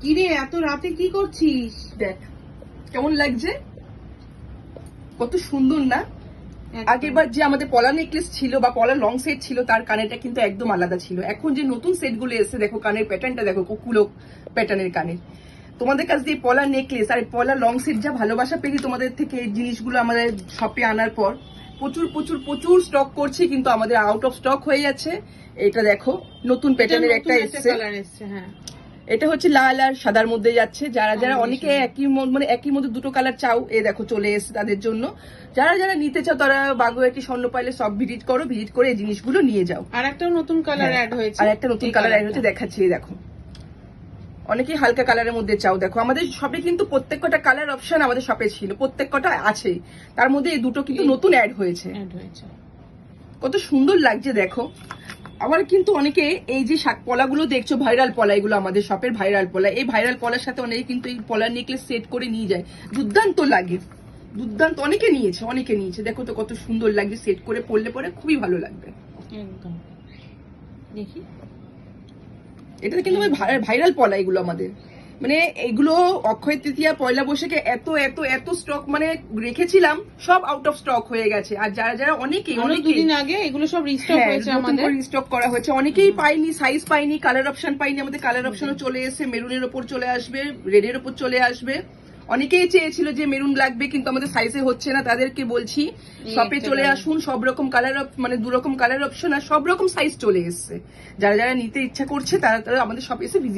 কিরে এত রাতে কি করছিস? দেখ কেমন লাগছে, কত সুন্দর না? একদম। আগেরবার যে আমাদের পলা নেকলেস ছিল বা পলা লং সেট ছিল তার কানেরটা কিন্তু একদম আলাদা ছিল। এখন যে নতুন সেট গুলো এসে দেখো, কানের প্যাটার্নটা দেখো, কুকুলো প্যাটার্নের কানের। তোমাদের কাছে দিয়ে পলা নেকলেস আর পলা লং সেট যা ভালোবাসা পেয়েছি তোমাদের থেকে, এই জিনিসগুলো আমাদের শপে আনার পর প্রচুর প্রচুর প্রচুর স্টক করছি, কিন্তু আমাদের আউট অফ স্টক হয়ে যাচ্ছে। এটা দেখো নতুন প্যাটার্নের একটা এসছে, কালার এসছে। হ্যাঁ, এটা হচ্ছে লাল আর সাদার মধ্যে যাচ্ছে। যারা যারা অনেকে Combination. একই মানে একই মধ্যে দুটো কালার চাও, এ দেখো চলে এসেছে তাদের জন্য। যারা যারা নিতে চাও তারা বাগুয়াটি স্বর্ণপাইলে সব ভিজিট করো, ভিজিট করে এই জিনিসগুলো নিয়ে যাও। আর একটা নতুন কালার অ্যাড হয়েছে, আর একটা নতুন কালার অ্যাড হচ্ছে, দেখাচ্ছি এই দেখো। অনেকেই হালকা কালারের মধ্যে চাও, দেখো আমাদের শপে কিন্তু প্রত্যেক কটা কালার অপশন আমাদের শপে ছিল, প্রত্যেক কটা আছে, তার মধ্যে এই দুটো কিন্তু নতুন অ্যাড হয়েছে। কত সুন্দর লাগছে দেখো। আবার কিন্তু অনেকে এই যে পলাগুলো দেখছো, ভাইরাল পলা, এগুলো আমাদের শপের ভাইরাল পলা। এই ভাইরাল পলার সাথে অনেকে কিন্তু এই পলার নেকলেস সেট করে নিয়ে যায়, দুর্দান্ত লাগে, দুর্দান্ত। অনেকে নিয়েছে, দেখো তো কত সুন্দর লাগছে, সেট করে পরলে পরে খুবই ভালো লাগবে। একদম। দেখি, এটা কিন্তু ভাইরাল পলা এগুলো আমাদের, মানে এগুলো অক্ষয় তৃতীয়া পয়লা বৈশাখে এত এত এত স্টক মানে রেখেছিলাম, সব আউট অফ স্টক হয়ে গেছে। আর যারা যারা অনেকে দুদিন আগে এগুলো সব রিস্টক হয়েছে, আমাদের রিস্টক করা হয়েছে। অনেকেই পাইনি, সাইজ পাইনি, কালার অপশন পাইনি, আমাদের কালার অপশনও চলে এসেছে। মেরুনের ওপর চলে আসবে, রেডের ওপর চলে আসবে। অনেকেই চেয়েছিল যে মেরুন লাগবে কিন্তু আমাদের সাইজে হচ্ছে না, তাদেরকে বলছি শপে চলে আসুন, সব রকম কালার মানে 2 রকম কালার অপশন আর সব রকম সাইজ চলে এসছে। যারা যারা নিতে ইচ্ছা করছে তারা তারা আমাদের শপে এসে ভিজিট